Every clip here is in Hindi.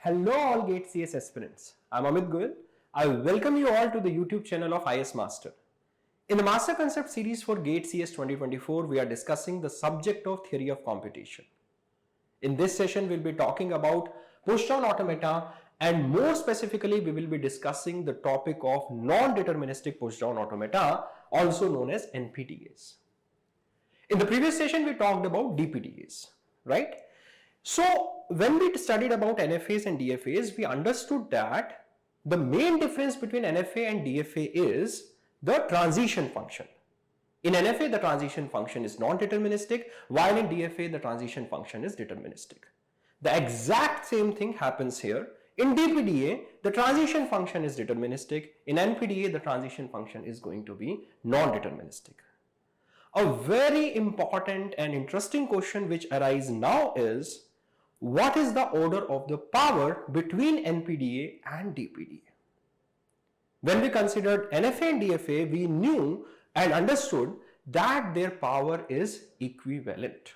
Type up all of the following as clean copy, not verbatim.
Hello all GATE CS aspirants. I'm Amit Goyal. I welcome you all to the YouTube channel of IS Master. In the Master Concept series for GATE CS 2024, we are discussing the subject of theory of computation. In this session, we'll be talking about push-down automata, and more specifically, we will be discussing the topic of non-deterministic push-down automata, also known as NPDAs. In the previous session, we talked about DPDAs, right? So when we studied about NFAs and DFAs, we understood that the main difference between NFA and DFA is the transition function. In NFA, the transition function is non-deterministic, while in DFA, the transition function is deterministic. The exact same thing happens here. In DPDA, the transition function is deterministic. In NPDA, the transition function is going to be non-deterministic. A very important and interesting question which arises now is, what is the order of the power between NPDA and DPDA? When we considered NFA and DFA, we knew and understood that their power is equivalent,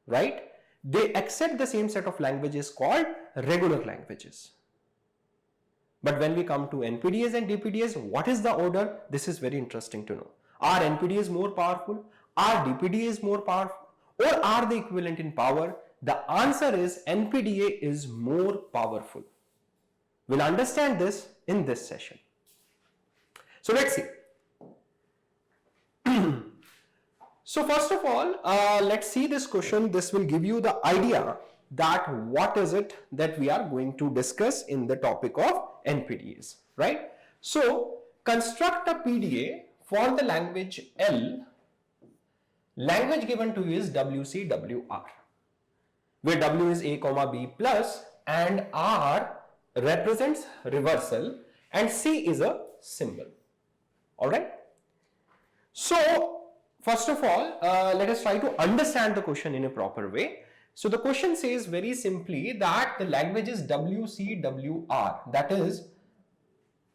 right? They accept the same set of languages called regular languages. But when we come to NPDAs and DPDAs, what is the order? This is very interesting to know. Are NPDAs more powerful? Are DPDAs more powerful? Or are they equivalent in power? The answer is NPDA is more powerful. We'll understand this in this session. So let's see. So first of all, let's see this question. This will give you the idea that what is it that we are going to discuss in the topic of NPDAs, right? So construct a PDA for the language L. Language given to you is WCWR, where W is A, B plus and R represents reversal and C is a symbol. Alright. So first of all, let us try to understand the question in a proper way. So the question says very simply that the language is WCWR, that is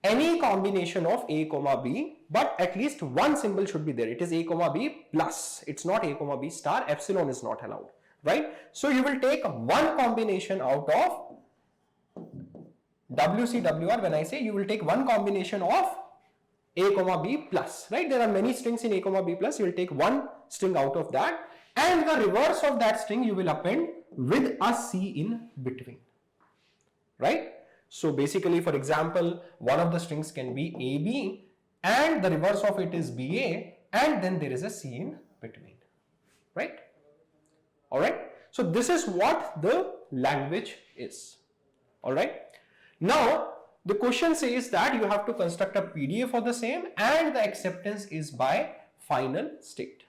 any combination of A, B, but at least one symbol should be there. It is A, B plus. It's not A, B star. Epsilon is not allowed, right? So you will take one combination out of WCWR. When I say you will take one combination of A, B plus, right? There are many strings in A, B plus. You will take one string out of that, and the reverse of that string you will append with a C in between, right? So basically, for example, one of the strings can be AB and the reverse of it is BA, and then there is a C in between, right? All right. So this is what the language is. All right. Now the question says that you have to construct a PDA for the same, and the acceptance is by final state.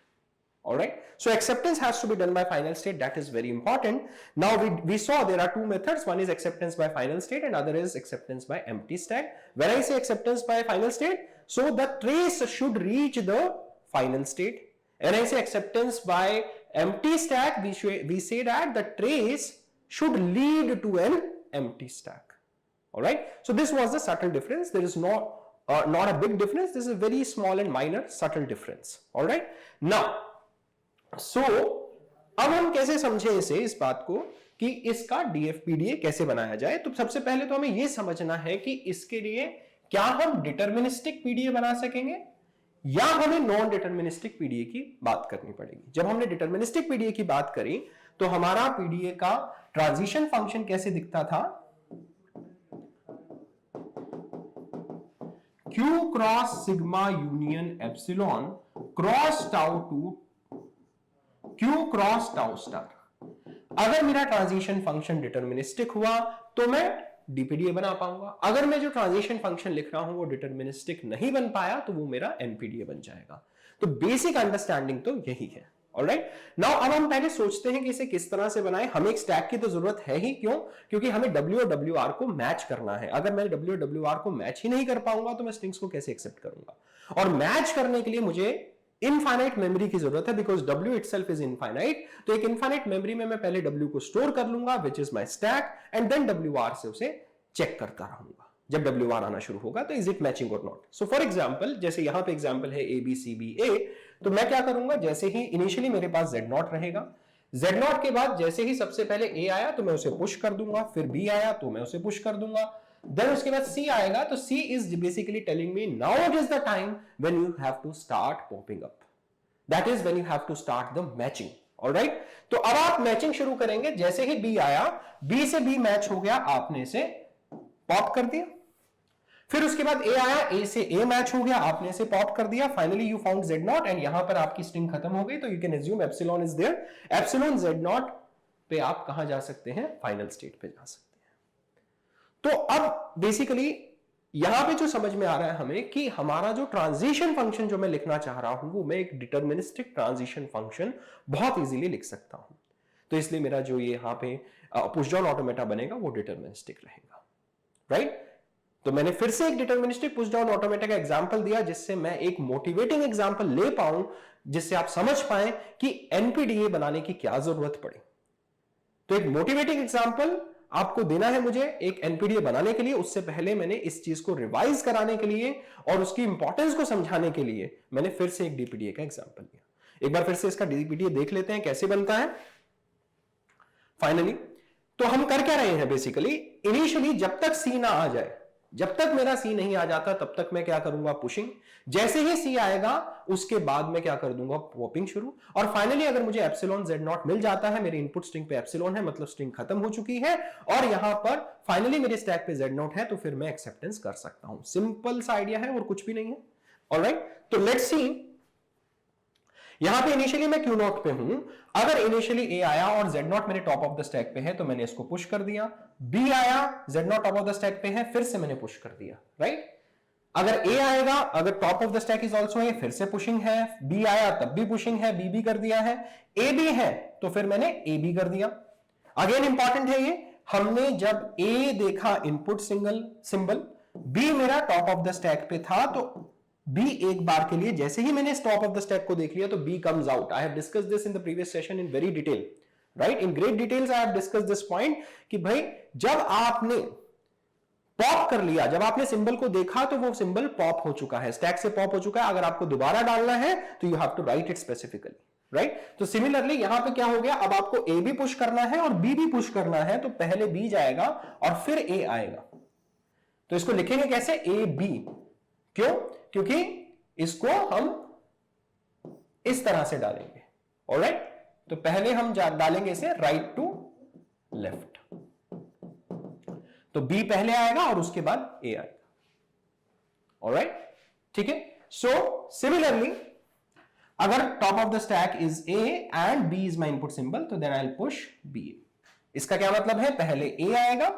All right. So acceptance has to be done by final state. That is very important. Now we saw there are two methods. One is acceptance by final state and other is acceptance by empty stack. When I say acceptance by final state, so the trace should reach the final state. When I say acceptance by empty stack, we say that the trace should lead to an empty stack. All right. So this was the subtle difference. There is not a big difference. This is a very small and minor subtle difference. All right. Now, so अब हम कैसे समझें इस बात को कि इसका DFPDA कैसे बनाया जाए? तो सबसे पहले तो हमें यह समझना है कि इसके लिए क्या हम डिटरमिनिस्टिक PDA बना सकेंगे या हमें नॉन डिटरमिनिस्टिक PDA की बात करनी पड़ेगी. जब हमने डिटरमिनिस्टिक PDA की बात करी तो हमारा PDA का ट्रांजिशन फंक्शन कैसे दिखता था? Q cross sigma union epsilon cross tau to Q cross tau star. अगर मेरा ट्रांजिशन फंक्शन डिटरमिनिस्टिक हुआ तो मैं DPDA बना पाऊंगा. अगर मैं जो ट्रांजिशन फंक्शन लिख रहा हूं वो डिटरमिनिस्टिक नहीं बन पाया तो वो मेरा NPDA बन जाएगा. तो बेसिक अंडरस्टैंडिंग तो यही है. ऑलराइट. नाउ अब हम पहले सोचते हैं कि इसे किस तरह से बनाएं. हमें एक स्टैक की तो जरूरत है ही. क्यों? क्योंकि हमें W और WR को मैच करना है. अगर मैं W और WR को मैच ही नहीं कर पाऊंगा तो मैं स्ट्रिंग्स को कैसे एक्सेप्ट करूंगा? और मैच करने के लिए मुझे इनफाइनाइट मेमोरी की जरूरत है, because W itself is infinite. तो एक इनफाइनाइट मेमोरी में मैं पहले W को स्टोर कर लूंगा, which is my stack, and then WR से उसे चेक करता रहूंगा. जब WR आना शुरू होगा तो इज इट मैचिंग और नॉट. सो फॉर एग्जांपल, जैसे यहां पे एग्जांपल है ABCBA, तो मैं क्या करूंगा, जैसे ही इनिशियली मेरे पास Z0 रहेगा, Z0 के बाद जैसे ही सबसे पहले A आया तो मैं उसे पुश कर दूंगा, फिर B आया तो मैं उसे पुश कर दूंगा, देन उसके बाद C आएगा तो C is basically telling me now it is the time when you have to start popping up. That is when you have to start the matching. Alright? तो अब आप मैचिंग शुरू करेंगे, जैसे ही B आया, B से B मैच हो गया, आपने इसे पॉप कर दिया, फिर उसके बाद A आया, A से A मैच हो गया, आपने इसे पॉप कर दिया, finally you found Z0 and यहां पर आपकी स्ट्रिंग खत्म हो गई, तो you can assume epsilon is there, epsilon Z0 पे आप कहां जा सकते हैं, फाइनल स्टेट पे जा सकते हैं। तो अब बेसिकली यहां पे जो समझ में आ रहा है हमें कि हमारा जो ट्रांजिशन फंक्शन जो मैं लिखना चाह रहा हूं वो मैं एक डिटरमिनिस्टिक ट्रांजिशन फंक्शन बहुत इजीली लिख सकता हूं, तो इसलिए मेरा जो ये यहां पे पुश डाउन ऑटोमेटा बनेगा वो डिटरमिनिस्टिक रहेगा, राइट? तो मैंने फिर से एक डिटरमिनिस्टिक पुश डाउन ऑटोमेटा का एग्जांपल दिया जिससे मैं एक मोटिवेटिंग एग्जांपल ले पाऊं, जिससे आप समझ पाएं कि एनपीडीए बनाने की क्या जरूरत पड़े। तो एक मोटिवेटिंग एग्जांपल आपको देना है मुझे एक एनपीडीए बनाने के लिए, उससे पहले मैंने इस चीज को रिवाइज कराने के लिए और उसकी इंपॉर्टेंस को समझाने के लिए मैंने फिर से एक डीपीडीए का एग्जांपल दिया। एक बार फिर से इसका डीपीडीए देख लेते हैं कैसे बनता है फाइनली। तो हम कर क्या रहे हैं बेसिकली, इनिशियली जब तक सी ना आ जाए, जब तक मेरा सी नहीं आ जाता तब तक मैं क्या करूंगा, पुशिंग, जैसे ही सी आएगा उसके बाद मैं क्या कर दूंगा, पॉपिंग शुरू, और फाइनली अगर मुझे एप्सिलॉन Z0 मिल जाता है, मेरे इनपुट स्ट्रिंग पे एप्सिलॉन है, मतलब स्ट्रिंग खत्म हो चुकी है और यहां पर फाइनली मेरे स्टैक पे Z0 है, तो फिर मैं एक्सेप्टेंस कर सकता हूं। सिंपल सा आइडिया है और कुछ भी नहीं है। ऑलराइट, तो लेट्स सी, यहां पे इनिशियली मैं Q0 पे हूं, अगर इनिशियली A आया और Z0 मेरे टॉप ऑफ द स्टैक पे है तो मैंने इसको पुश कर दिया, B आया, Z0 top of the stack पे है, फिर से मैंने पुश कर दिया, राइट? अगर A आएगा, अगर top of the stack is also A, फिर से पुशिंग है, B आया तब भी पुशिंग है, B भी कर दिया है, A भी है तो फिर मैंने A भी कर दिया। अगेन इंपॉर्टेंट है ये, हमने जब A देखा इनपुट सिंबल, B मेरा टॉप ऑफ द स्टैक पे था, तो B एक बार के लिए जैसे ही मैंने टॉप ऑफ द स्टैक को देख लिया तो B comes out. I have discussed this in the previous session in very detail, right? In great details I have discussed this point कि भाई जब आपने पॉप कर लिया, जब आपने सिंबल को देखा तो वो सिंबल पॉप हो चुका है, स्टैक से पॉप हो चुका है, अगर आपको दोबारा डालना है तो you have to write it specifically, right? तो सिमिलरली यहां पे क्या हो गया, अब आपको A भी पुश करना है और B भी पुश करना है, तो पहले B जाएगा और फिर A आएगा। तो इसको लिखेंगे कैसे, A B, क्यों? क्योंकि इसको हम इस तरह से डालेंगे, ऑलराइट? तो पहले हम डालेंगे इसे राइट टू लेफ्ट, तो B पहले आएगा और उसके बाद A आएगा, ऑलराइट? ठीक है। सो सिमिलरली अगर top of the stack is A and B is my input symbol, तो then I will push B। इसका क्या मतलब है, पहले A आएगा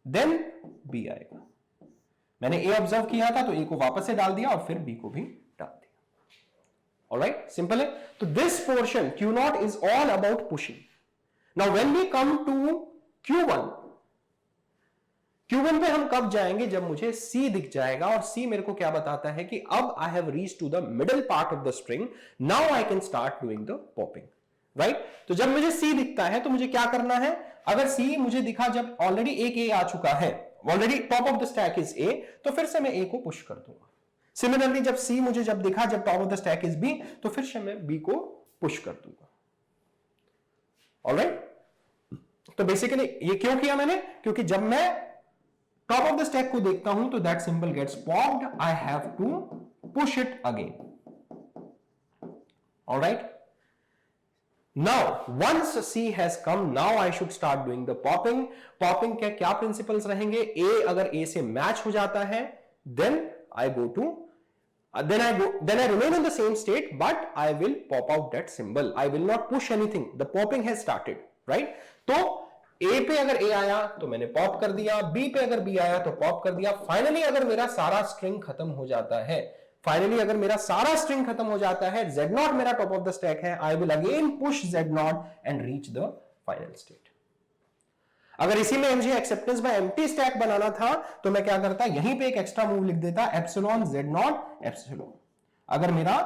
देन B आएगा। मैंने A ऑब्जर्व किया था तो A को वापस से डाल दिया और फिर B को भी डाल दिया। ऑलराइट, सिंपल है। तो this portion Q0 is all about pushing. Now when we come to Q1, Q1 पे हम कब जाएंगे, जब मुझे C दिख जाएगा और C मेरे को क्या बताता है कि अब I have reached to the middle part of the string, now I can start doing the popping, right? तो जब मुझे C दिखता है तो मुझे क्या करना है, अगर C मुझे दिखा जब ऑलरेडी एक A आ चुका है, already top of the stack is A, तो फिर से मैं A को पुश कर दूंगा। सिमिलरली जब C मुझे जब दिखा जब top of the stack is B, तो फिर से मैं B को पुश कर दूंगा। ऑलराइट, तो बेसिकली ये क्यों किया मैंने, क्योंकि जब मैं टॉप ऑफ द स्टैक को देखता हूं तो that symbol gets popped, I have to push it again. Alright, now once C has come, now I should start doing the popping। popping के क्या प्रिंसिपल्स रहेंगे, A अगर A से मैच हो जाता है then I go to then I remain in the same state but I will pop out that symbol, I will not push anything, the popping has started, right? तो A पे अगर A आया तो मैंने पॉप कर दिया, B पे अगर B आया तो पॉप कर दिया। फाइनली अगर मेरा सारा स्ट्रिंग खत्म हो जाता है, फाइनली अगर मेरा सारा स्ट्रिंग खत्म हो जाता है, Z0 मेरा टॉप ऑफ द स्टैक है, I will again push Z0 and reach the final state. अगर इसी में मुझे एक्सेप्टेंस बाय एम्प्टी स्टैक बनाना था तो मैं क्या करता, यहीं पे एक एक्स्ट्रा मूव लिख देता, एप्सिलॉन Z0 एप्सिलॉन। अगर मेरा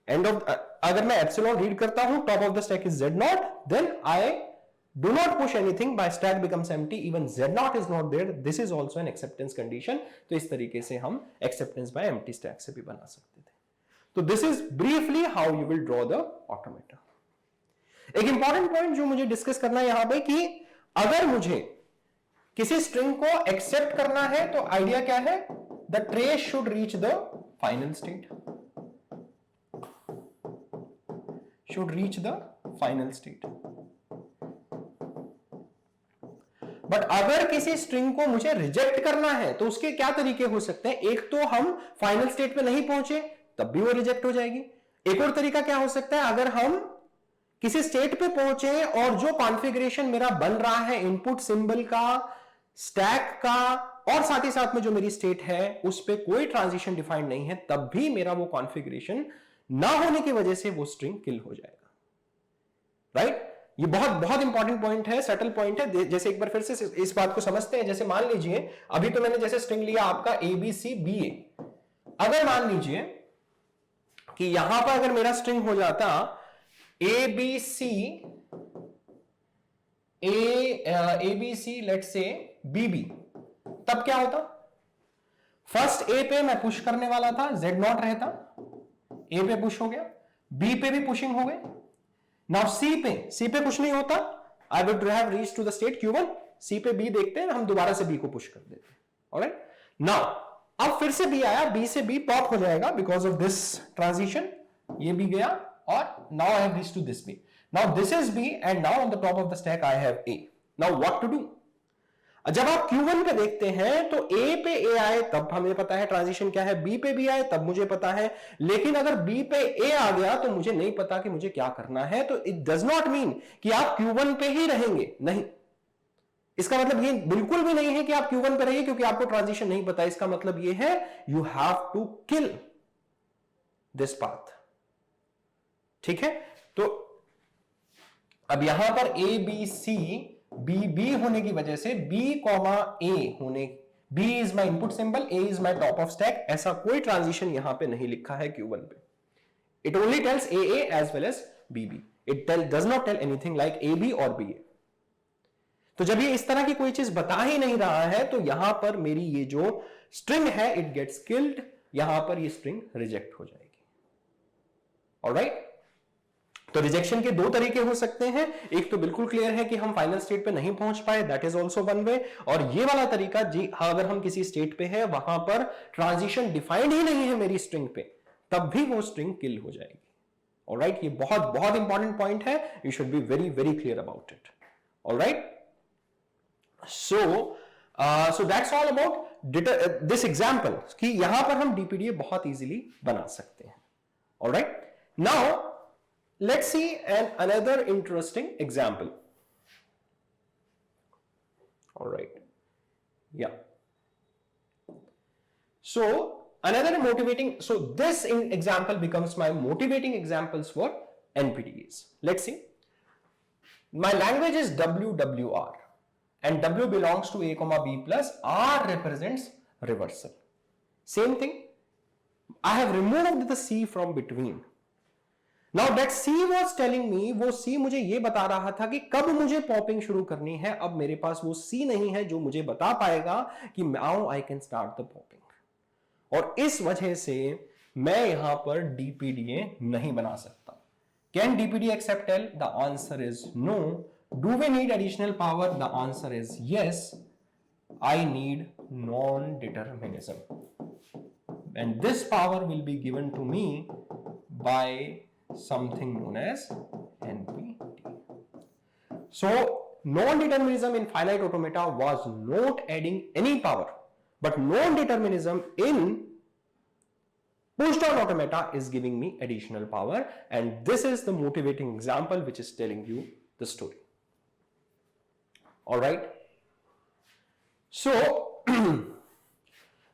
अगर मैं एप्सिलॉन रीड करता हूं, top of the stack is Z0, then I do not push anything, by stack becomes empty, even Z0 is not there, this is also an acceptance condition। तो इस तरीके से हम acceptance by empty stack से भी बना सकते थे। तो this is briefly how you will draw the automata। एक इंपॉर्टेंट पॉइंट जो मुझे डिस्कस करना है यहां पे कि अगर मुझे किसी स्ट्रिंग को एक्सेप्ट करना है तो आइडिया क्या है, the trace should reach the final state, should reach the final state. But अगर किसी स्ट्रिंग को मुझे रिजेक्ट करना है तो उसके क्या तरीके हो सकते हैं, एक तो हम फाइनल स्टेट पे नहीं पहुंचे तब भी वो रिजेक्ट हो जाएगी। एक और तरीका क्या हो सकता है, अगर हम किसी स्टेट पे पहुंचे और जो कॉन्फ़िगरेशन मेरा बन रहा है इनपुट सिंबल का, स्टैक का, और साथ ही साथ में जो मेरी स्टेट है उस पे कोई ट्रांजिशन डिफाइंड नहीं है, तब भी मेरा वो कॉन्फ़िगरेशन ना होने की वजह से वो स्ट्रिंग किल हो जाएगा, राइट? ये बहुत बहुत इंपॉर्टेंट पॉइंट है, सटल पॉइंट है। जैसे एक बार फिर से इस बात को समझते हैं। जैसे मान लीजिए अभी तो मैंने जैसे स्ट्रिंग लिया आपका ABCBA, अगर मान लीजिए कि यहां पर अगर मेरा स्ट्रिंग हो जाता ABC लेट्स से BB, तब क्या होता, फर्स्ट A पे मैं पुश करने वाला था, Z0 रहता, A पे पुश हो गया, B पे भी पुशिंग हो गई, नाउ C पे पुश नहीं होता, I would have reached to the state Q1, C पे B देखते हैं, हम दोबारा से B को पुश कर देते हैं, ऑलराइट? नाउ अब फिर से B आया, B से B पॉप हो जाएगा बिकॉज ऑफ दिस ट्रांजिशन, ये भी गया, और now I have reached to this B, now this is B and now on the top of the stack I have A। Now what to do, जब आप Q1 पे देखते हैं तो A पे A आए तब हमें पता है ट्रांजिशन क्या है, B पे B आए तब मुझे पता है, लेकिन अगर B पे A आ गया तो मुझे नहीं पता कि मुझे क्या करना है। तो इट डज नॉट मीन कि आप Q1 पे ही रहेंगे, नहीं, इसका मतलब ये बिल्कुल भी नहीं है कि आप Q1 पे रहिए क्योंकि आपको ट्रांजिशन नहीं पता। इसका मतलब ये है you have to kill this path, ठीक है? तो अब यहां पर ABC BB होने की वजह से B, A होने, B is my input symbol, A is my top of stack, ऐसा कोई ट्रांजिशन यहां पे नहीं लिखा है Q1 पे। It only tells AA as well as BB, it does not tell anything like AB और BA। तो जब ये इस तरह की कोई चीज बता ही नहीं रहा है तो यहां पर मेरी ये जो स्ट्रिंग है इट गेट्स किल्ड, यहां पर ये स्ट्रिंग रिजेक्ट हो जाएगी, ऑलराइट? तो रिजेक्शन के दो तरीके हो सकते हैं, एक तो बिल्कुल क्लियर है कि हम फाइनल स्टेट पे नहीं पहुंच पाए, that is also one way, और ये वाला तरीका जी अगर हम किसी स्टेट पे है वहां पर ट्रांजिशन डिफाइंड ही नहीं है मेरी स्ट्रिंग पे, तब भी वो स्ट्रिंग किल हो जाएगी, ऑलराइट? ये बहुत बहुत इंपॉर्टेंट पॉइंट है, you should be very very clear about it, alright? So that's all about this example कि यहां पर हम डीपीडीए बहुत इजीली बना सकते हैं, alright? Now let's see another interesting example, all right, yeah. So another motivating, so this example becomes my motivating examples for NPTEs. Let's see, my language is WWR and W belongs to A comma B plus, R represents reversal. Same thing, I have removed the C from between. Now that C was telling me, वो C मुझे ये बता रहा था कि कब मुझे पॉपिंग शुरू करनी है। अब मेरे पास वो C नहीं है जो मुझे बता पाएगा कि now I can start the popping, और इस वजह से मैं यहां पर DPDA नहीं बना सकता। Can DPDA accept L? The answer is no. Do we need additional power? The answer is yes. I need non-determinism, and this power will be given to me by something known as NPT. So non-determinism in finite automata was not adding any power, but non-determinism in push-down automata is giving me additional power, and this is the motivating example which is telling you the story, all right? So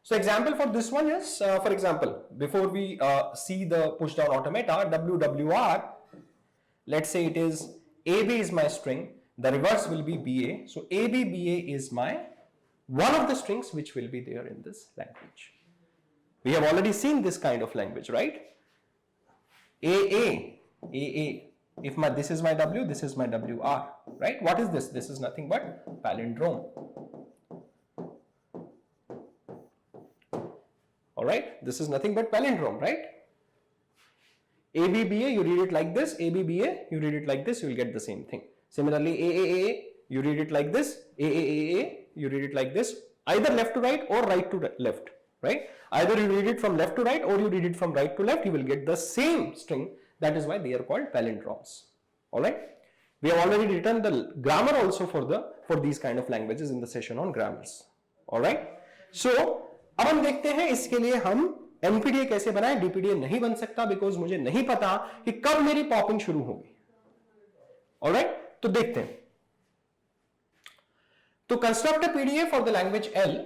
so example for this one is, for example, before we see the push down automata, WWR, let's say it is AB is my string, the reverse will be BA, so AB BA is my one of the strings which will be there in this language. We have already seen this kind of language, right? AA, if this is my W, this is my WR, right? What is this? This is nothing but palindrome. All right, this is nothing but palindrome, right? ABBA, you read it like this. ABBA, you read it like this. You will get the same thing. Similarly, AAA, you read it like this. AAA, you read it like this. Either left to right or right to left, right? Either you read it from left to right or you read it from right to left. You will get the same string. That is why they are called palindromes. All right. We have already written the grammar also for these kind of languages in the session on grammars. All right. So अब हम देखते हैं इसके लिए हम NPDA कैसे बनाएं. DPDA नहीं बन सकता बिकॉज मुझे नहीं पता कि कब मेरी पॉपिंग शुरू होगी. All right. तो देखते हैं. तो construct PDA for the language L.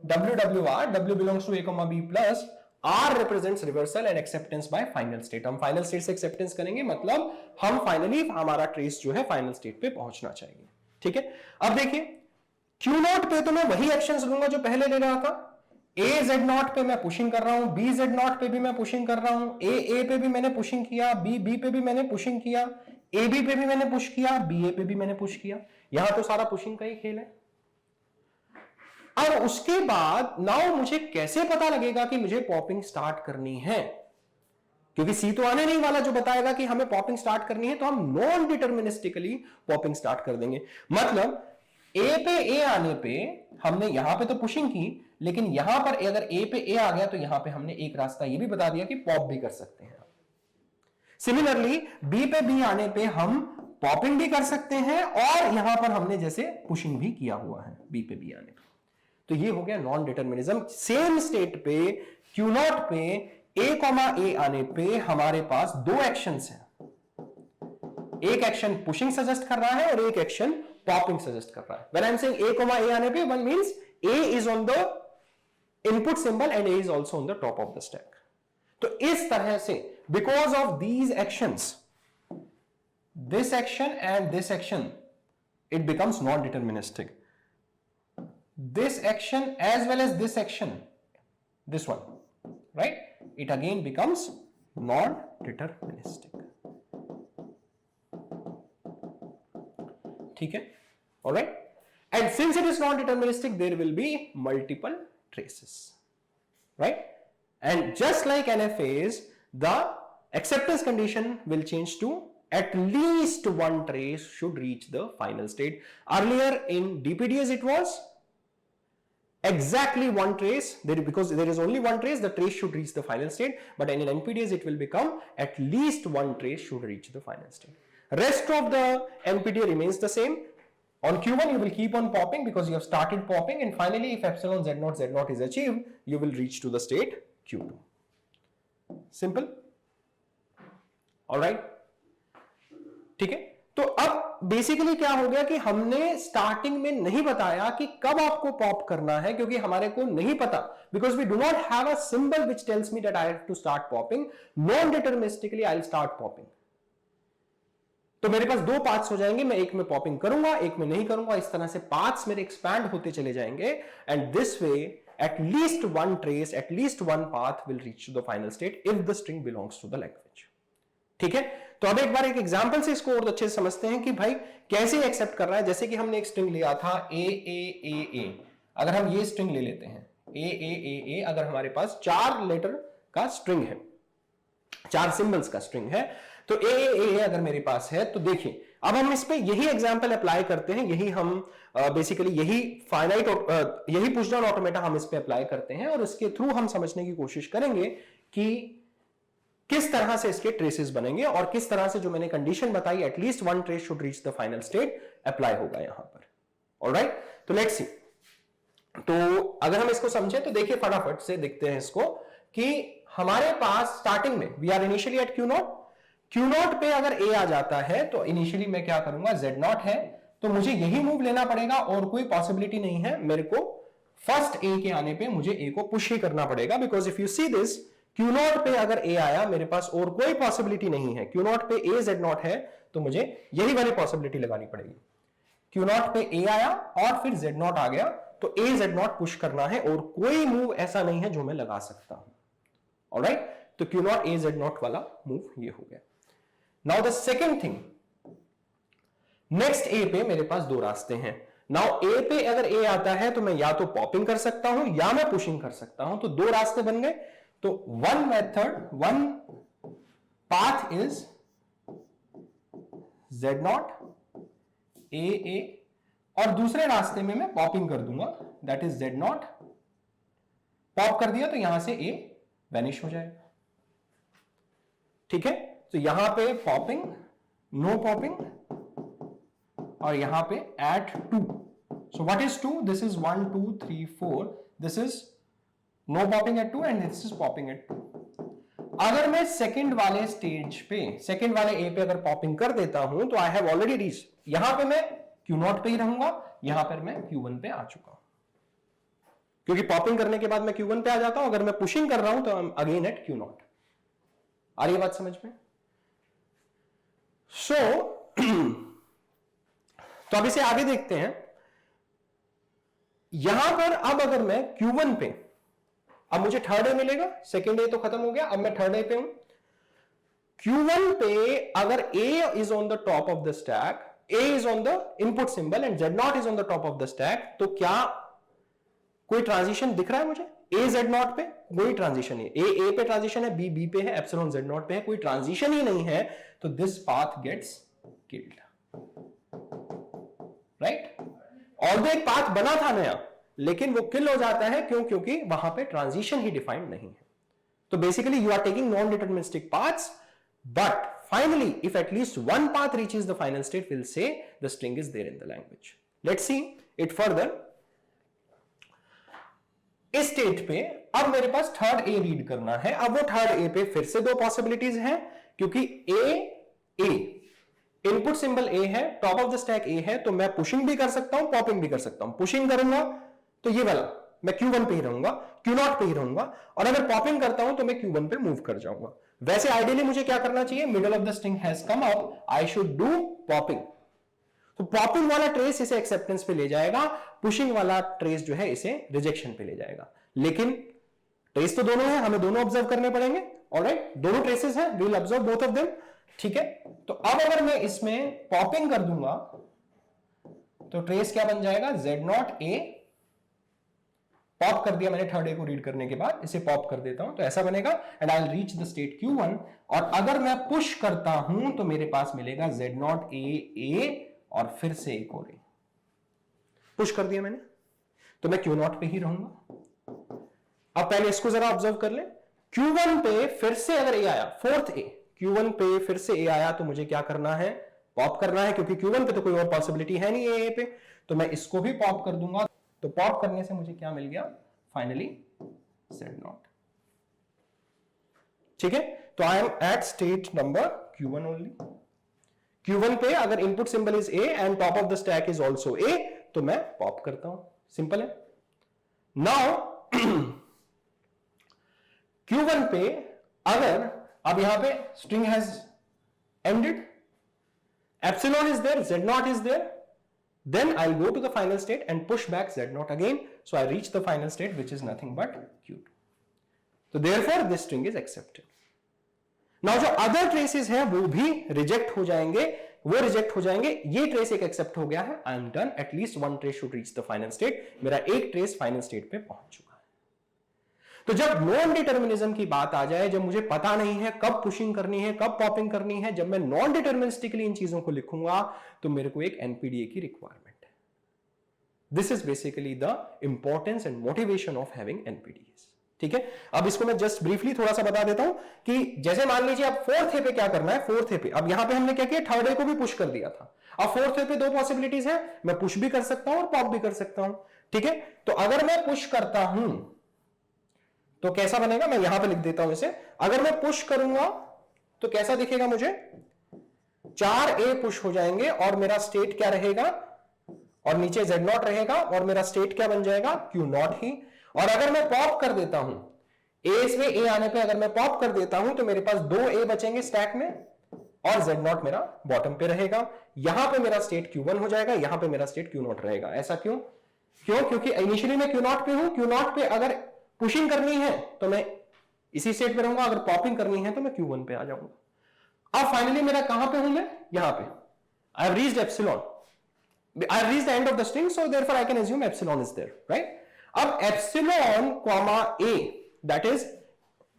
WWR, W belongs to A, B plus R represents reversal and acceptance by final state. हम फाइनल स्टेट से एक्सेप्टेंस करेंगे, मतलब हम फाइनली हमारा ट्रेस जो है फाइनल स्टेट पे पहुंचना चाहिए. ठीक है. अब देखिए Q नॉट पे तो मैं वही एक्शंस लूंगा जो पहले ले रहा था. A Z नॉट पे मैं पुशिंग कर रहा हूं, B Z नॉट पे भी मैं पुशिंग कर रहा हूं, A पे भी मैंने पुशिंग किया, B पे भी मैंने पुशिंग किया, AB पे भी मैंने पुश किया, BA पे भी मैंने पुश किया. यहां तो सारा पुशिंग का ही खेल है. और उसके बाद नाउ मुझे कैसे पता लगेगा कि मुझे पॉपिंग स्टार्ट करनी है, क्योंकि सी तो आने नहीं वाला जो बताएगा कि हमें पॉपिंग स्टार्ट करनी है. तो हम नॉन डिटर्मिनिस्टिकली पॉपिंग स्टार्ट कर देंगे. मतलब ए पे ए आने पे हमने यहां पे तो पुशिंग की, लेकिन यहां पर अगर ए पे ए आ गया तो यहां पे हमने एक रास्ता ये भी बता दिया कि पॉप भी कर सकते हैं. सिमिलरली बी पे बी आने पे हम पॉपिंग भी कर सकते हैं और यहां पर हमने जैसे पुशिंग भी किया हुआ है बी पे बी आने पे. तो ये हो गया नॉन डिटर्मिनिज्म. सेम स्टेट पे Q नॉट पे A, आने पे हमारे पास दो एक्शंस हैं. एक एक्शन पुशिंग सजेस्ट कर रहा है और एक एक्शन पॉपिंग सजेस्ट कर रहा है. When I am saying A, आने पे one means A is on the input symbol and A is also on the top of the stack. तो इस तरह से because of these actions, this action and this action, it becomes non deterministic. This action as well as this action, this one, right, it again becomes non-deterministic. ठीक है. All right. And since it is non-deterministic, there will be multiple traces, right? And just like NFAs, the acceptance condition will change to at least one trace should reach the final state. Earlier in DPDS it was exactly one trace, because there is only one trace, the trace should reach the final state. But in NPDS it will become at least one trace should reach the final state. Rest of the NPDA remains the same. On Q1 you will keep on popping because you have started popping, and finally if epsilon Z0 is achieved, you will reach to the state Q2. Simple. All right. ठीक है. तो अब बेसिकली क्या हो गया कि हमने स्टार्टिंग में नहीं बताया कि कब आपको पॉप करना है, क्योंकि हमारे को नहीं पता, because we do not have a symbol which tells me that I have to start popping. Non deterministically I will start popping. तो मेरे पास दो पाथ्स हो जाएंगे, मैं एक में पॉपिंग करूंगा, एक में नहीं करूंगा. इस तरह से पाथ्स मेरे एक्सपैंड होते चले जाएंगे, and this way at least one trace, at least one path will reach to the final state if the string belongs to the language. ठीक है. तो अब एक बार एक एग्जांपल से इसको और अच्छे से समझते हैं कि भाई कैसे एक्सेप्ट कर रहा है. जैसे कि हमने एक स्ट्रिंग लिया था A. अगर हम ये स्ट्रिंग ले लेते हैं A, अगर हमारे पास 4 लेटर का स्ट्रिंग है, 4 सिंबल्स का स्ट्रिंग है, तो A अगर मेरे पास है, तो देखिए अब हम इस पे यही एग्जांपल अप्लाई करते हैं. यही हम बेसिकली यही फाइनाइट यही पुश डाउन ऑटोमेटा हम इस पे अप्लाई करते हैं, और इसके थ्रू हम समझने की कोशिश करेंगे कि किस तरह से इसके ट्रेसेस बनेंगे और किस तरह से जो मैंने कंडीशन बताई at least one trace should reach the final state apply होगा यहां पर. ऑलराइट. तो लेट्स सी. तो अगर हम इसको समझें तो देखिए फटाफट से देखते हैं इसको कि हमारे पास स्टार्टिंग में we are initially at Q nought पे अगर A आ जाता है तो इनिशियली मैं क्या करूंगा, Z0 है तो मुझे यही मूव लेना पड़ेगा और कोई पॉसिबिलिटी नहीं है. मेरे को फर्स्ट A के आने पे मुझे A को पुश ही करना पड़ेगा, because if you see this Q nought पे अगर A आया, मेरे पास और कोई पॉसिबिलिटी नहीं है. Q नॉट पे A Z0 है तो मुझे यही वाली पॉसिबिलिटी लगानी पड़ेगी. Q नॉट पे A आया और फिर Z0 आ गया, तो A Z0 पुश करना है और कोई मूव ऐसा नहीं है जो मैं लगा सकता हूं. ऑलराइट. तो Q नॉट A Z0 वाला मूव ये हो गया. Now the second thing, next A पे मेरे पास दो रास्ते हैं. नाउ A पे अगर A आता है तो मैं या तो पॉपिंग कर सकता हूं या मैं पुशिंग कर सकता हूं. तो दो रास्ते बन गए. तो one path is Z0 AA, और दूसरे रास्ते में मैं पॉपिंग कर दूंगा, दैट इज Z0, पॉप कर दिया तो यहां से A वैनिश हो जाएगा। ठीक है, तो यहां पे पॉपिंग, नो पॉपिंग, और यहां पे at 2। So what is 2? This is 1 2 3 4, this is no popping at 2 and this is popping at 2। अगर मैं सेकंड वाले स्टेज पे, सेकंड वाले ए पे अगर पॉपिंग कर देता हूं तो आई हैव ऑलरेडी रीच, यहां पे मैं Q0 पे ही रहूंगा, यहां पर मैं Q1 पे आ चुका हूं, क्योंकि पॉपिंग करने के बाद मैं Q1 पे आ जाता हूं। अगर मैं पुशिंग कर रहा हूं तो अगेन एट Q0। आ रही है बात समझ में? सो तो अब इसे आगे देखते हैं। यहां पर अब अगर मैं Q1 पे, अब मुझे थर्ड ए मिलेगा, सेकेंड ए तो खत्म हो गया, अब मैं थर्ड ए पे हूं। Q1 पे अगर A is on the top of the stack, A is on the input symbol and Z0 is on the top of the stack, तो क्या कोई ट्रांजिशन दिख रहा है मुझे? A Z0 पे कोई ट्रांजिशन नहीं, A पे ट्रांजिशन है, B B पे है, एप्सिलॉन Z0 पे है, कोई ट्रांजिशन ही नहीं है, तो this path gets killed, right? Although एक पाथ बना था नया, लेकिन वो किल हो जाता है, क्यों? क्योंकि वहां पे ट्रांजिशन ही डिफाइंड नहीं है। तो basically you are taking non deterministic paths, but finally if at least one path reaches the final state, we'll say the string is there in the language. Let's see it further. इस स्टेट पे अब मेरे पास थर्ड ए रीड करना है। अब वो थर्ड ए पे फिर से दो पॉसिबिलिटीज हैं, क्योंकि ए इनपुट सिंबल ए है, टॉप ऑफ द स्टैक ए है, तो मैं पुशिंग भी कर सकता हूं, पॉपिंग भी कर सकता हूं। पुशिंग करूंगा तो ये वाला मैं Q1 पे ही रहूंगा, Q0 पे ही रहूंगा, और अगर पॉपिंग करता हूं तो मैं Q1 पे मूव कर जाऊंगा। वैसे आइडियली मुझे क्या करना चाहिए? Middle of the string has come up, I should do popping. तो पॉपिंग वाला ट्रेस इसे एक्सेप्टेंस पे ले जाएगा, पुशिंग वाला ट्रेस जो है इसे रिजेक्शन पे ले जाएगा। लेकिन ट्रेस तो दोनों है, हमें दोनों ऑब्जर्व करने पड़ेंगे। ऑलराइट, दोनों ट्रेसेस हैं, we will observe both of them. ठीक है, तो अब अगर मैं इसमें पॉपिंग कर दूंगा तो ट्रेस क्या बन जाएगा? Z0 A, पॉप कर दिया मैंने थर्ड ए को रीड करने के बाद, इसे पॉप कर देता हूं तो ऐसा बनेगा, and I will reach the state Q1। और अगर मैं पुश करता हूं तो मेरे पास मिलेगा Z0 A और फिर से एक और ए। पुश कर दिया मैंने तो मैं Q0 पे ही रहूंगा। अब पहले इसको जरा ऑब्जर्व कर ले, Q1 पे फिर से अगर ए आया, फोर्थ ए, Q1 पे फिर से ए आया तो मुझे क्या करना है? पॉप करना है, क्योंकि Q1 पे तो कोई और पॉसिबिलिटी है नहीं ए पे, तो मैं इसको भी पॉप कर दूंगा। तो पॉप करने से मुझे क्या मिल गया? Finally Z0। ठीक है, तो I am at state number Q1 only. Q1 पे अगर input symbol is A and top of the stack is also A, तो मैं पॉप करता हूं। सिंपल है। नाउ Q1 पे अगर अब यहां पे string has ended, epsilon is there, Z0 is there, then I'll go to the final state and push back Z0 again, so I reach the final state which is nothing but Q2. So therefore this string is accepted. Now जो other traces हैं वो भी reject हो जाएंगे, ये ट्रेस एक एक्सेप्ट हो गया है, I am done. At least one trace should reach the final state. मेरा एक ट्रेस फाइनल स्टेट पे पहुंच चुका है। तो जब नॉन डिटर्मिनिज्म की बात आ जाए, जब मुझे पता नहीं है कब पुशिंग करनी है, कब पॉपिंग करनी है, जब मैं नॉन डिटर्मिनिस्टिकली इन चीजों को लिखूंगा, तो मेरे को एक एनपीडीए की रिक्वायरमेंट है। This is basically the importance and motivation of having NPDAs. ठीक है, अब इसको मैं जस्ट ब्रीफली थोड़ा सा बता देता हूं कि जैसे मान लीजिए अब फोर्थ ए पे क्या करना है। फोर्थ ए पे अब यहां पे हमने क्या किया? थर्ड ए को भी पुश कर दिया था। अब फोर्थ ए पे दो पॉसिबिलिटीज है, मैं पुश भी कर सकता हूं और पॉप भी कर सकता हूं। ठीक है, तो अगर मैं पुश करता हूं तो कैसा बनेगा? मैं यहां पे लिख देता हूं इसे। अगर मैं पुश करूंगा तो कैसा दिखेगा मुझे? 4A पुश हो जाएंगे और मेरा स्टेट क्या रहेगा? और नीचे Z0 रहेगा और मेरा स्टेट क्या बन जाएगा? Q0 ही। और अगर मैं पॉप कर देता हूं, A में A आने पे अगर मैं पॉप कर देता हूं तो मेरे पास 2A बचेंगे स्टैक में और Z0 मेरा बॉटम पे रहेगा। यहां पे मेरा स्टेट Q1 हो जाएगा, यहां पे मेरा स्टेट Q0 रहेगा। ऐसा क्यों? क्योंकि इनिशियली मैं Q0 पे हूं। Q0 पे अगर पुशिंग करनी है तो मैं इसी स्टेट पे रहूंगा, अगर पॉपिंग करनी है तो मैं Q1 पे आ जाऊंगा। अब फाइनली मेरा कहां पे हूं मैं? यहां पे। I have reached epsilon, I have reached the end of the string, so therefore I can assume epsilon is there, right? अब epsilon comma A, that is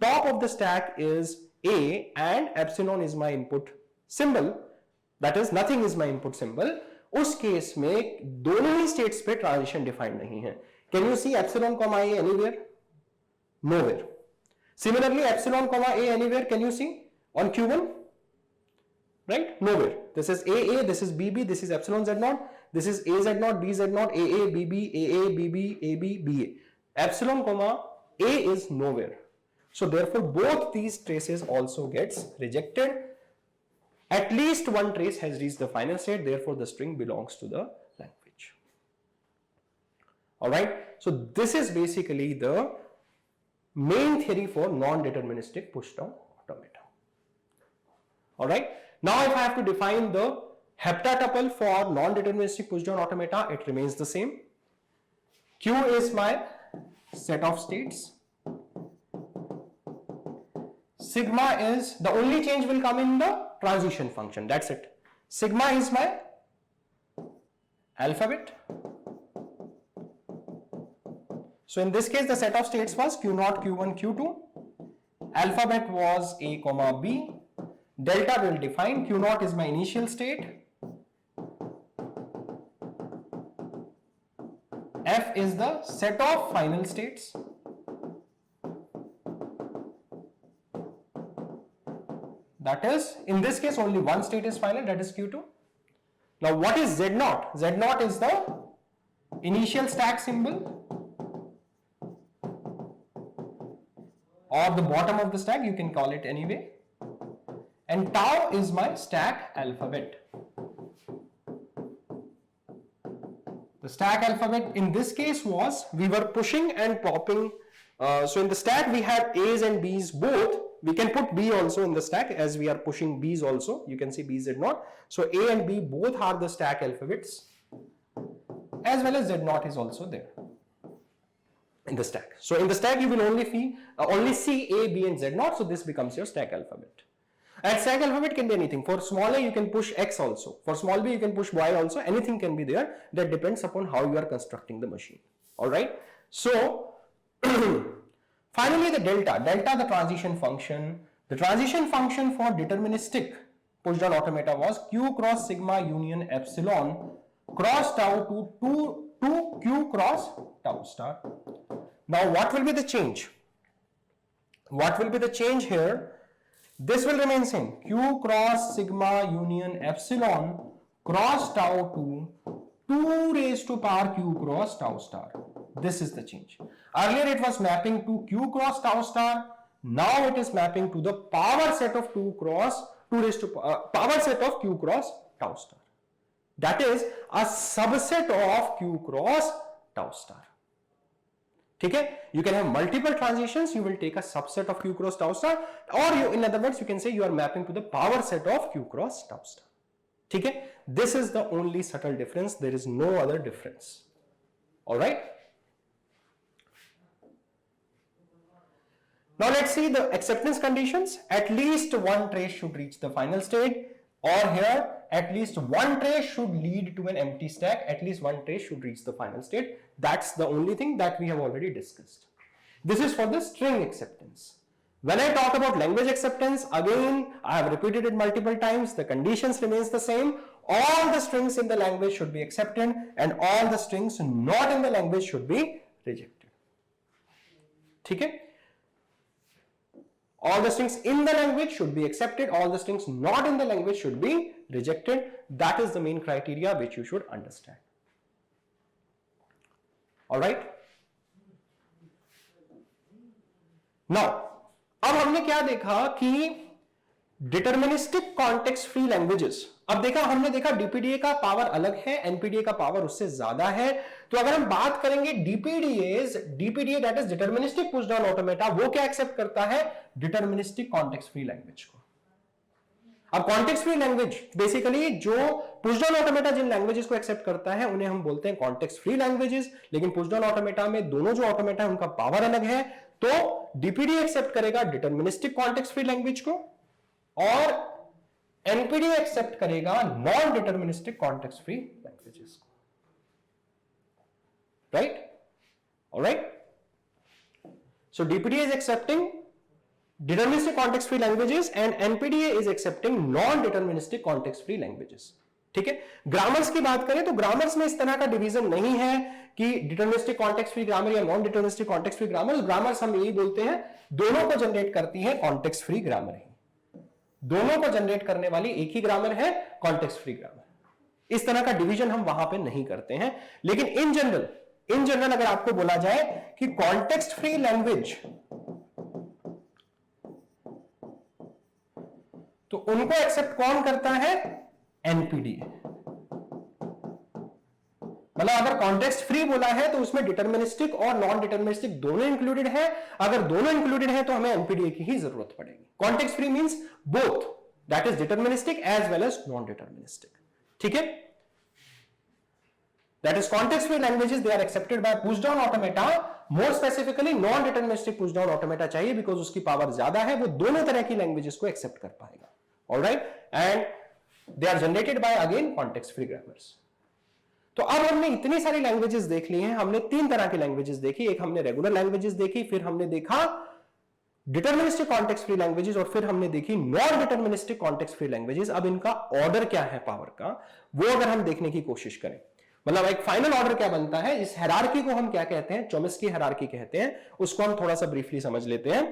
top of the stack is A and epsilon is my input symbol, that is nothing is my input symbol, उस केस में दोनों ही स्टेट्स पे ट्रांजिशन डिफाइंड नहीं है. Can you see epsilon comma A anywhere? Nowhere. Similarly epsilon comma A anywhere, can you see on Q1? Right? Nowhere. This is AA, this is BB, this is epsilon Z0, this is AZ0, BZ0, AA, BB, AA, BB, AB, BA. Epsilon comma A is nowhere. So therefore both these traces also gets rejected. At least one trace has reached the final state, therefore the string belongs to the language. Alright, so this is basically the main theory for non-deterministic push-down automata. Alright, now if I have to define the heptatuple for non-deterministic push-down automata, it remains the same. Q is my set of states. Sigma is, the only change will come in the transition function, that's it. Sigma is my alphabet. So in this case the set of states was Q0, Q1, Q2. Alphabet was A comma B. Delta will define, Q0 is my initial state. F is the set of final states. That is, in this case only one state is final, that is Q2. Now what is Z0? Z0 is the initial stack symbol or the bottom of the stack, you can call it anyway. And tau is my stack alphabet. The stack alphabet in this case was, we were pushing and popping. So in the stack we had A's and B's both. We can put B also in the stack as we are pushing B's also. You can see B, Z0. So A and B both are the stack alphabets, as well as Z0 is also there in the stack. So in the stack you will only see A, B and Z0. So this becomes your stack alphabet. And stack alphabet can be anything. For small a you can push X also. For small b you can push Y also. Anything can be there. That depends upon how you are constructing the machine. Alright. So finally the delta. Delta, the transition function. The transition function for deterministic push-down automata was Q cross sigma union epsilon cross tau to Q cross tau star. Now what will be the change? What will be the change here? This will remain same. Q cross sigma union epsilon cross tau to 2 raised to power Q cross tau star. This is the change. Earlier it was mapping to Q cross tau star. Now it is mapping to the power set of 2 raised to power set of Q cross tau star. That is a subset of Q cross tau star. Okay? You can have multiple transitions, you will take a subset of Q cross tau star, or you, in other words, you can say you are mapping to the power set of Q cross tau star. Okay? This is the only subtle difference, there is no other difference. Alright? Now let's see the acceptance conditions. At least one trace should reach the final state, or here at least one trace should lead to an empty stack, at least one trace should reach the final state. That's the only thing that we have already discussed. This is for the string acceptance. When I talk about language acceptance, again I have repeated it multiple times, the conditions remains the same. All the strings in the language should be accepted and all the strings not in the language should be rejected. Okay? All the strings in the language should be accepted, all the strings not in the language should be rejected. That is the main criteria which you should understand. Alright? Now, अब हमने क्या देखा कि डिटर्मिनिस्टिक कॉन्टेक्स्ट फ्री लैंग्वेजेस, अब हमने देखा डीपीडीए का पावर अलग है, एनपीडीए का पावर उससे ज्यादा है. तो अगर हम बात करेंगे DPDA that is deterministic push down automata, वो क्या एक्सेप्ट करता है? डिटर्मिनिस्टिक कॉन्टेक्स्ट फ्री लैंग्वेज को. अब कॉन्टेक्स्ट फ्री लैंग्वेज बेसिकली जो पुश डाउन ऑटोमेटा जिन लैंग्वेजेस को एक्सेप्ट करता है उन्हें हम बोलते हैं कॉन्टेक्स्ट फ्री लैंग्वेजेस. लेकिन पुश डाउन ऑटोमेटा में दोनों जो ऑटोमेटा है उनका पावर अलग है. तो डीपीडी एक्सेप्ट करेगा डिटर्मिनिस्टिक कॉन्टेक्स्ट फ्री लैंग्वेज को और एनपीडी एक्सेप्ट करेगा non deterministic context free languages को. Right? Alright. So DPD is accepting deterministic context free languages and NPDA is accepting non deterministic context free languages. ठीक है, ग्रामर्स की बात करें तो ग्रामर्स में इस तरह का डिवीजन नहीं है कि डिटरमिनिस्टिक कॉन्टेक्स्ट फ्री ग्रामर या non deterministic context free grammar. Grammars हम यही बोलते हैं, दोनों को जनरेट करती है कॉन्टेक्स्ट फ्री ग्रामर ही. दोनों को जनरेट करने वाली एक ही ग्रामर है, कॉन्टेक्स्ट फ्री ग्रामर. इस तरह का डिवीजन हम वहां पे नहीं करते हैं. लेकिन इन जनरल अगर आपको बोला जाए कि कॉन्टेक्स्ट फ्री लैंग्वेज, तो उनको एक्सेप्ट कौन करता है? एनपीडीए. मतलब अगर कॉन्टेक्स्ट फ्री बोला है तो उसमें डिटरमिनिस्टिक और नॉन डिटरमिनिस्टिक दोनों इंक्लूडेड है. अगर दोनों इंक्लूडेड है तो हमें एनपीडीए की ही जरूरत पड़ेगी. Context free means both, that is deterministic as well as non deterministic. ठीक है, that is context free languages, they are accepted by push down automata. more specifically non deterministic push down automata चाहिए because उसकी पावर ज्यादा है, वो दोनों तरह की लैंग्वेजेस को एक्सेप्ट कर पाएगा. Alright, and they are generated by again context free grammars. तो अब हमने इतनी सारी लैंग्वेजेस देख ली हैं. हमने तीन तरह की लैंग्वेजेस देखी. एक हमने रेगुलर लैंग्वेजेस देखी, फिर हमने देखा डिटरमिनिस्टिक कॉन्टेक्स्ट फ्री लैंग्वेजेस, और फिर हमने देखी non deterministic context free languages. अब इनका ऑर्डर क्या है पावर का, वो अगर हम देखने की कोशिश करें, मतलब एक फाइनल ऑर्डर क्या बनता है, इस हायरार्की को हम क्या कहते हैं? चोम्स्की हायरार्की कहते हैं. उसको हम थोड़ा सा ब्रीफली समझ लेते हैं.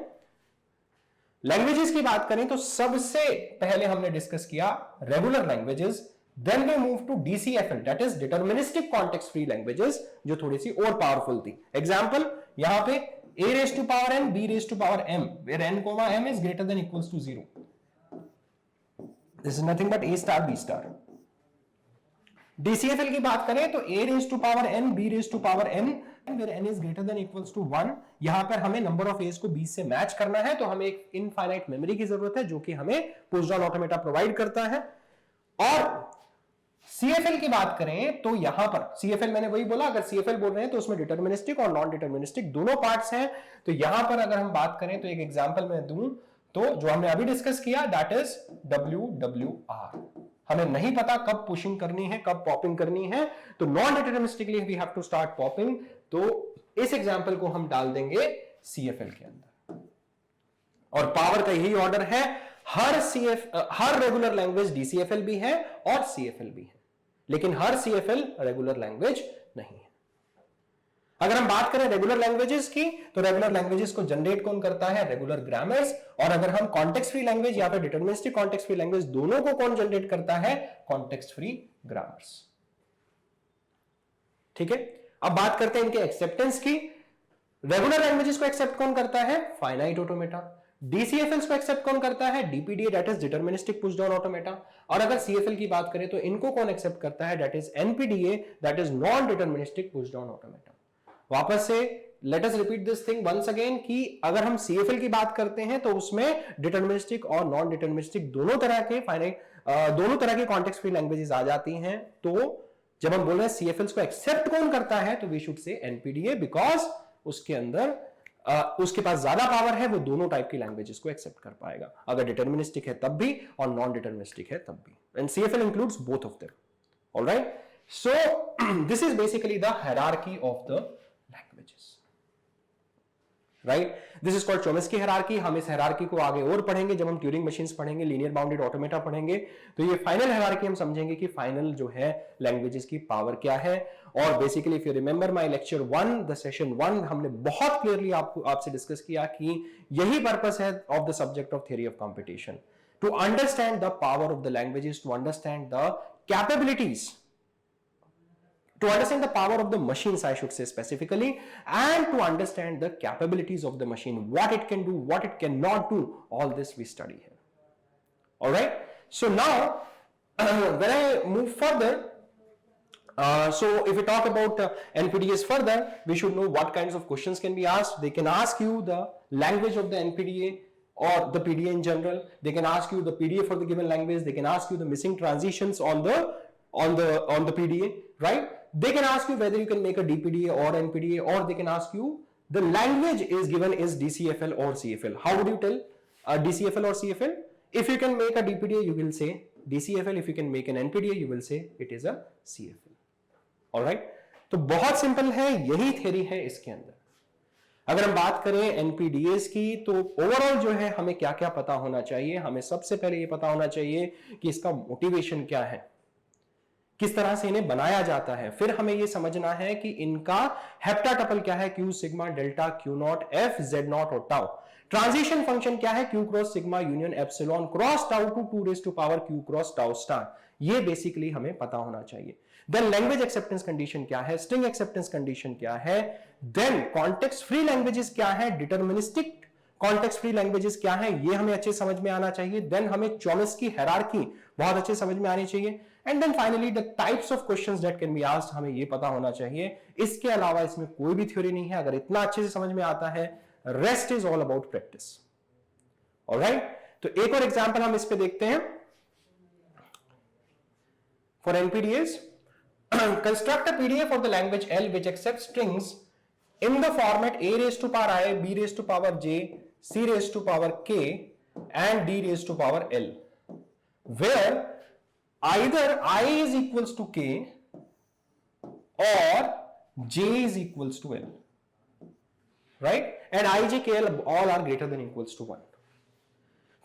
लैंग्वेजेस की बात करें तो सबसे पहले हमने डिस्कस किया regular languages, then we move to DCFL, that is deterministic context free languages, जो थोड़ी सी और पावरफुल थी. एग्जांपल यहां पे a raised to power n, b raised to power m, where n comma m is greater than equals to 0. This is nothing but a star b star. DCFL की बात करें तो a raised to power n, b raised to power m, where n is greater than equals to 1. यहां पर हमें नंबर ऑफ एज को 20 से मैच करना है, तो हमें एक इनफाइनाइट मेमोरी की जरूरत है, जो कि हमें पुश डाउन ऑटोमेटा प्रोवाइड करता है. और CFL की बात करें तो यहां पर CFL मैंने वही बोला, अगर CFL बोल रहे हैं तो उसमें डिटरमिनिस्टिक और नॉन डिटरमिनिस्टिक दोनों पार्ट्स हैं. तो यहां पर अगर हम बात करें तो एक एग्जांपल मैं दूं तो जो हमने अभी डिस्कस किया, दैट इज WWR. हमें नहीं पता कब पुशिंग करनी है, कब पॉपिंग करनी है, तो non deterministically we have to start popping. तो इस एग्जांपल को हम डाल देंगे CFL के अंदर. और पावर का यही ऑर्डर है. हर रेगुलर लैंग्वेज DCFL भी है और CFL भी है, लेकिन हर CFL रेगुलर लैंग्वेज नहीं है. अगर हम बात करें रेगुलर लैंग्वेजेस की, तो रेगुलर लैंग्वेजेस को जनरेट कौन करता है? Regular grammars. और अगर हम कॉन्टेक्स्ट फ्री लैंग्वेज या फिर डिटरमिनिस्टिक कॉन्टेक्स्ट फ्री लैंग्वेज, दोनों को कौन जनरेट करता है? Context free grammars. ठीक है, अब बात करते हैं इनके एक्सेप्टेंस की. रेगुलर लैंग्वेजेस को एक्सेप्ट कौन करता है? Finite automata. DCFLs को एक्सेप्ट कौन करता है? DPDA, that is deterministic push down automata. और अगर CFL की बात करें तो इनको कौन एक्सेप्ट करता है? That is NPDA, that is non deterministic push down automata. वापस से let us repeat this thing once again कि अगर हम CFL की बात करते हैं तो उसमें डिटरमिनिस्टिक और नॉन डिटरमिनिस्टिक दोनों तरह के दोनों तरह के कॉन्टेक्स्ट फ्री लैंग्वेजेस आ जाती हैं. तो जब हम बोल रहे हैं CFLs को एक्सेप्ट कौन करता है, तो we should say NPDA, because उसके अंदर उसके पास ज्यादा पावर है, वो दोनों टाइप की लैंग्वेजेस को एक्सेप्ट कर पाएगा. अगर डिटरमिनिस्टिक है तब भी और नॉन डिटरमिनिस्टिक है तब भी. And CFL includes both of them. Alright, so this is basically the hierarchy of the languages. Right, this is called Chomsky hierarchy. हम इस हायरार्की को आगे और पढ़ेंगे जब हम ट्यूरिंग मशीन्स पढ़ेंगे, लीनियर बाउंडेड ऑटोमेटा पढ़ेंगे. तो ये फाइनल हायरार्की हम समझेंगे कि फाइनल जो है लैंग्वेजेस की पावर क्या है. और basically if you remember my lecture 1, the session 1, हमने बहुत क्लियरली आपसे डिस्कस किया कि यही पर्पस है of the subject of theory of computation, to understand the power of the languages, to understand the capabilities, to understand the power of the machines, I should say specifically, and to understand the capabilities of the machine, what it can do, what it cannot do. All this we study here. All right, so now when I move further, so if we talk about NPDAs further, we should know what kinds of questions can be asked. They can ask you the language of the NPDA or the PDA in general. They can ask you the PDA for the given language. They can ask you the missing transitions on the PDA, right? They can ask you whether you can make a DPDA or NPDA, or they can ask you the language is given is DCFL or CFL. How would you tell DCFL or CFL? If you can make a DPDA, you will say DCFL. If you can make an NPDA, you will say it is a CFL. All right? तो बहुत सिंपल है, यही थ्योरी है इसके अंदर. अगर हम बात करें एनपीडीएस की, तो ओवरऑल जो है हमें क्या क्या पता होना चाहिए? हमें सबसे पहले ये पता होना चाहिए कि इसका मोटिवेशन क्या है, किस तरह से इन्हें बनाया जाता है। फिर हमें यह समझना है कि इनका हेप्टाटपल क्या है, Q sigma delta Q naught F Z naught और टाउ। ट्रांजिशन फंक्शन क्या है, Q cross sigma union epsilon cross tau to 2 raise to power Q cross tau star. ये बेसिकली हमें पता होना चाहिए। देन लैंग्वेज एक्सेप्टेंस कंडीशन क्या है, स्ट्रिंग एक्सेप्टेंस कंडीशन क्या है, देन कॉन्टेक्स्ट फ्री लैंग्वेजेस क्या है, डिटर्मिनिस्टिक कॉन्टेक्स्ट फ्री लैंग्वेजेस क्या है, ये हमें अच्छे समझ में आना चाहिए। देन हमें चॉम्स्की हायरार्की बहुत अच्छे समझ में आनी चाहिए। And then finally the types of questions that can be asked, हमें ये पता होना चाहिए। इसके अलावा इसमें कोई भी थ्योरी नहीं है। अगर इतना अच्छे से समझ में आता है, rest is all about practice. Alright, तो एक और एग्जांपल हम इस पे देखते हैं। For NPDS, construct a PDF of the language L which accepts strings in the format a raised to power I, b raised to power j, c raised to power k and d raised to power L, where either I is equals to k or j is equals to L, right? And I, j, k, L all are greater than equals to 1.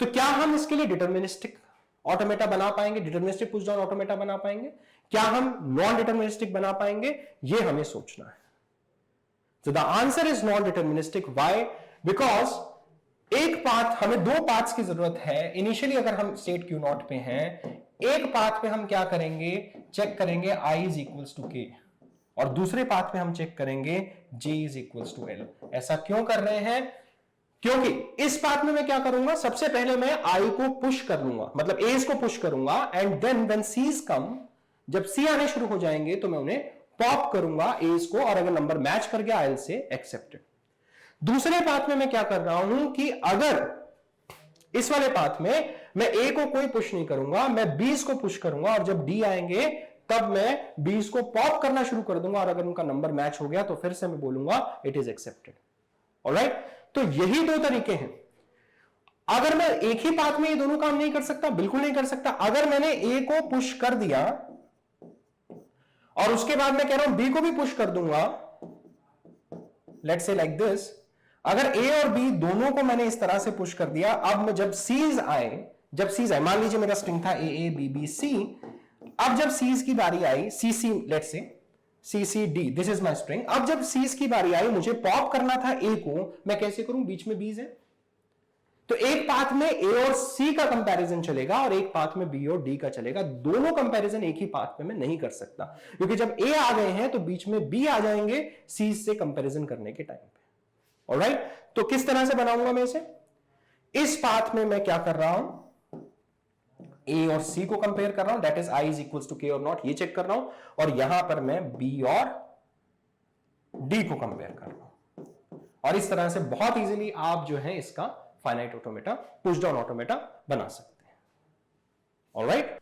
तो क्या हम इसके लिए डिटर्मिनिस्टिक ऑटोमेटा बना पाएंगे, डिटर्मिनिस्टिक पुश डाउन ऑटोमेटा बना पाएंगे? क्या हम नॉन डिटर्मिनिस्टिक बना पाएंगे? ये हमें सोचना है। So the answer is non-deterministic. Why? Because एक पाथ, हमें दो पाथ्स की जरूरत है। इनिशियली अगर हम स्टेट क्यू नॉट पे हैं, एक पाथ पे हम क्या करेंगे, चेक करेंगे I is equals to k, और दूसरे पाथ पे हम चेक करेंगे J is equals to L। ऐसा क्यों कर रहे हैं? क्योंकि इस पाथ में मैं क्या करूंगा, सबसे पहले मैं I को पुश कर लूंगा, मतलब A's को पुश करूंगा, एंड देन व्हेन C's कम, जब C आने शुरू हो जाएंगे तो मैं उन्हें पॉप करूंगा A's को, और अगर नंबर मैच कर गया I'll say accepted। दूसरे पाथ में मैं क्या कर रहा हूं कि अगर इस वाले पाथ में मैं A को कोई पुश नहीं करूंगा, मैं B's को पुश करूंगा, और जब D आएंगे तब मैं B's को पॉप करना शुरू कर दूंगा, और अगर उनका नंबर मैच हो गया तो फिर से मैं बोलूंगा इट इज एक्सेप्टेड। ऑलराइट, तो यही दो तरीके हैं। अगर मैं एक ही पाथ में ये दोनों काम नहीं कर सकता, बिल्कुल नहीं कर सकता। अगर मैंने A को पुश कर दिया और उसके बाद मैं कह रहा हूं B को भी पुश कर दूंगा, लेट्स से लाइक दिस, अगर A और B दोनों को मैंने इस तरह से पुश कर दिया, अब मैं जब C's आए, मान लीजिए मेरा स्ट्रिंग था A B B C, अब जब C's की बारी आई, C C let's say C C D, this is my string. अब जब C's की बारी आई, मुझे पॉप करना था A को, मैं कैसे करूं, बीच में B's है, तो एक पाथ में A और C का कंपैरिजन चलेगा और एक पाथ में B और D का चलेगा। दोनों कंपैरिजन एक ही पाथ में मैं नहीं कर सकता, क्योंकि जब A आ गए हैं तो बीच में B आ जाएंगे C से कंपैरिजन करने के टाइम पे। ऑलराइट, तो किस तरह से बनाऊंगा मैं इसे? इस पाथ में मैं क्या कर रहा हूं, A और C को कंपेयर कर रहा हूं, that is I is equals to K और नॉट, ये चेक कर रहा हूं, और यहां पर मैं B और D को कंपेयर कर रहा हूं। और इस तरह से बहुत इजीली आप जो है इसका finite automata, push down automata बना सकते हैं। Alright,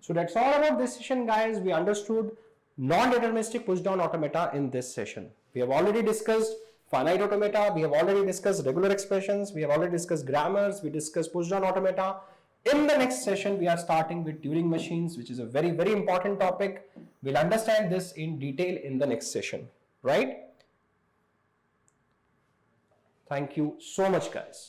so that's all about this session guys. We understood non-deterministic push down automata in this session. We have already discussed finite automata, we have already discussed regular expressions, we have already discussed grammars, we discussed push down automata. In the next session, we are starting with Turing machines, which is a very, very important topic. We'll understand this in detail in the next session, right? Thank you so much, guys.